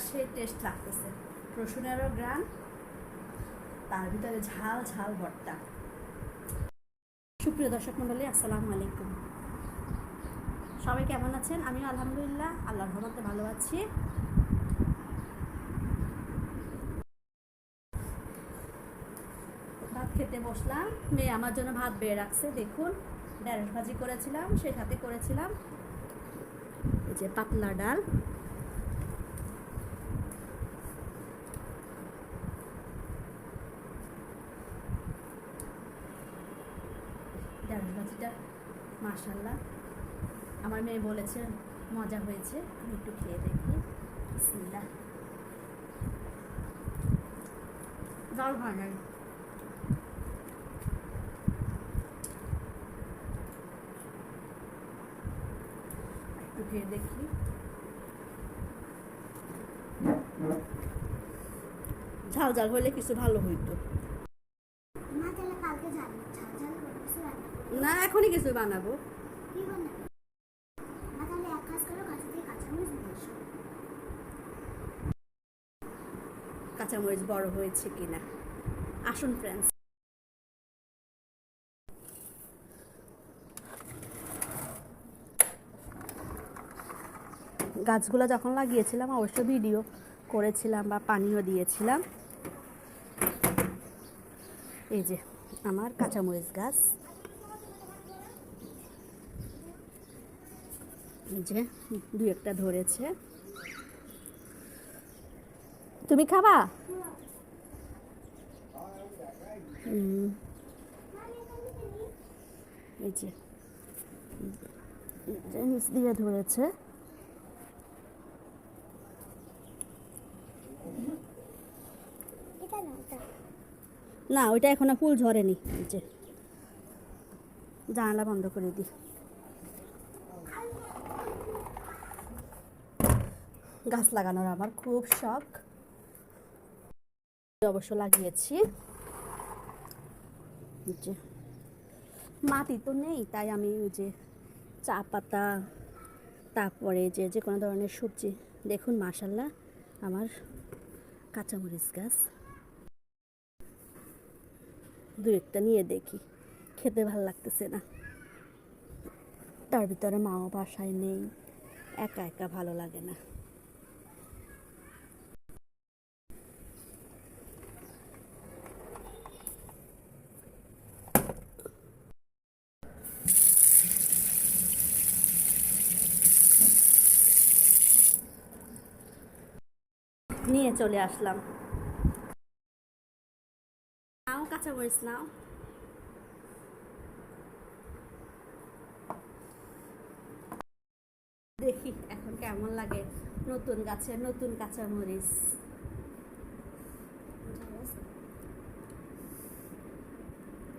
সেই টেস্ট লাগতেছে, রসুনেরও গ্রান, তার ভিতরে ঝাল ঝাল ভর্তা। সুপ্রিয় দর্শক মণ্ডলী, আসসালামু আলাইকুম। সবাই কেমন আছেন? আমিও আলহামদুলিল্লাহ আল্লাহর রহমতে ভালো আছি। ভাত খেতে বসলাম। মেয়ে আমার জন্য ভাত বেড়ে রাখছে। দেখুন, ঢেঁড়স ভাজি করেছিলাম, সেই সাথে করেছিলাম এই যে পাতলা ডাল, ঢেঁড়স ভাজিটা মাশাআল্লাহ আমার মেয়ে বলেছে মজা হয়েছে। আমি একটু খেয়ে দেখি। বিসমিল্লাহ। জল হয় নাই, একটু খেয়ে দেখি। ঝাল ঝাল হলে কিছু ভালো হইতো না, এখনই কিছু বানাবো। কাঁচামরিচ বড় হয়েছে কিনা। আসুন ফ্রেন্ডস, গাছগুলো যখন লাগিয়েছিলাম অবশ্য ভিডিও করেছিলাম বা পানিও দিয়েছিলাম। এই যে আমার কাঁচামরিচ গাছ, এই যে দু একটা ধরেছে। তুমি খাবা? এই যে নিচ দিয়ে ধরেছে। না, ওইটা এখনো ফুল ঝরেনি। এই যে জানালা বন্ধ করে দিই। গাছ লাগানোর আমার খুব শখ, অবশ্য লাগিয়েছি। যে মাটি তো নেই, তাই আমি ওই যে চা পাতা, তারপরে যে কোনো ধরনের সবজি। দেখুন মাশাআল্লাহ আমার কাঁচামরিচ গাছ। দু একটা নিয়ে দেখি, খেতে ভালো লাগতেছে না। তার ভিতরে মাও বাসায় নেই, একা একা ভালো লাগে না। নিয়ে চলে আসলাম। নাও কাঁচামরিচ নাও। দেখি এখন কেমন লাগে নতুন গাছের নতুন কাঁচামরিচ।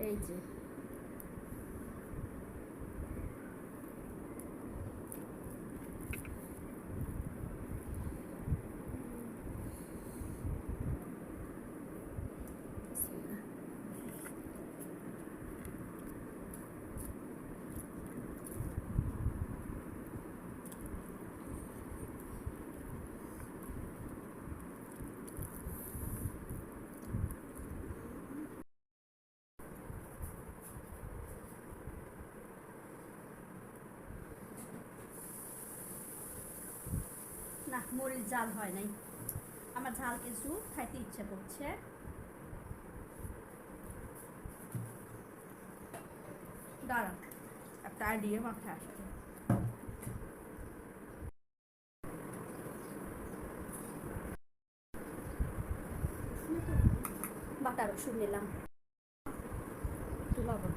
এই যে না, মরিচ ঝাল হয় নাই। আমার ঝাল কিছু খাইতে ইচ্ছে করছে। দাঁড়া, একটা আইডিয়া মাথায় আসছে। বাটা রসুন নিলাম, একটু লবণ,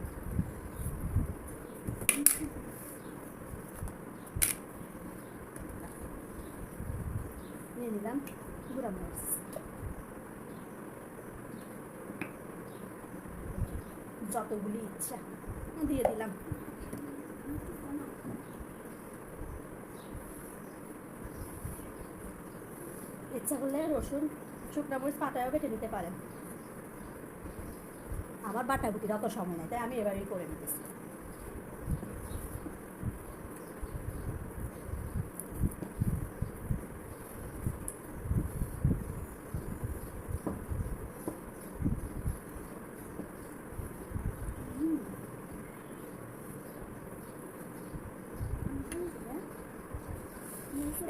নিয়ে নিলাম গুঁড়া মরিচ, যতগুলি ইচ্ছা দিয়ে দিলাম। ইচ্ছা করলে রসুন শুকনা মরিচ পাতায়ও বেটে নিতে পারেন। আমার বাটাবুটির অত সময় নেই, তাই আমি এবারেই করে নিতেছি।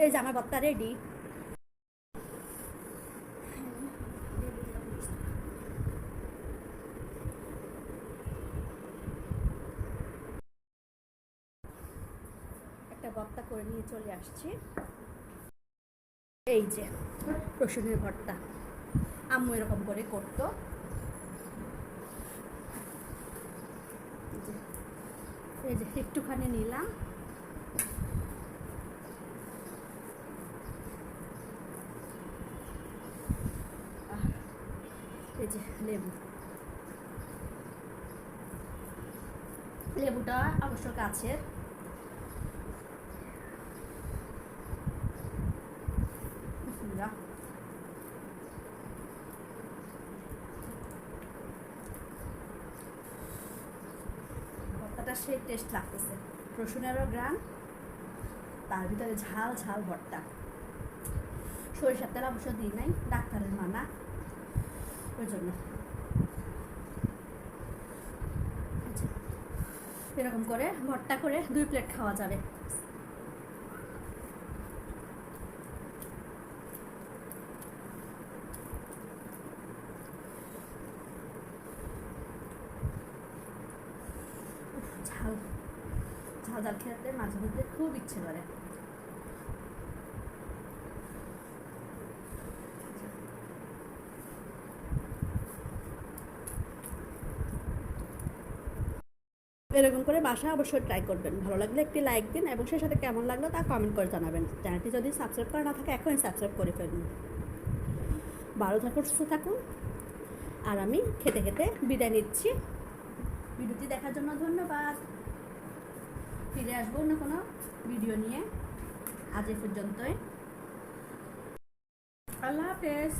এই যে আমার ভর্তা রেডি। একটা ভর্তা করে নিয়ে চলে আসছি। এই যে রসুনের ভর্তা, আম্মু এরকম করে করতো। এই যে একটুখানি নিলাম, এই যে লেবুটা অবশ্য গাছের। ভর্তাটা সেই টেস্ট লাগতেছে, রসুনেরও গ্রান, তার ভিতরে ঝাল ঝাল ভর্তা। সরিষার তেল অবশ্য দিই নাই, ডাক্তারের মানা, ওই জন্য। এরকম করে ভর্তা করে 2 প্লেট খাওয়া যাবে। ঝাল ঝাল ঝাল খেতে মাঝে মধ্যে খুব ইচ্ছে করে। এরকম করে বাসায় অবশ্যই ট্রাই করবেন। ভালো লাগলে একটি লাইক দিন এবং সেই সাথে কেমন লাগলো তা কমেন্ট করে জানাবেন। চ্যানেলটি যদি সাবস্ক্রাইব করা না থাকে এখনই সাবস্ক্রাইব করে ফেলুন। ভালো থাকুন, সুস্থ থাকুন। আর আমি খেতে খেতে বিদায় নিচ্ছি। ভিডিওটি দেখার জন্য ধন্যবাদ। ফিরে আসবো না কোনো ভিডিও নিয়ে। আজ এ পর্যন্তই। আল্লাহ হাফেজ।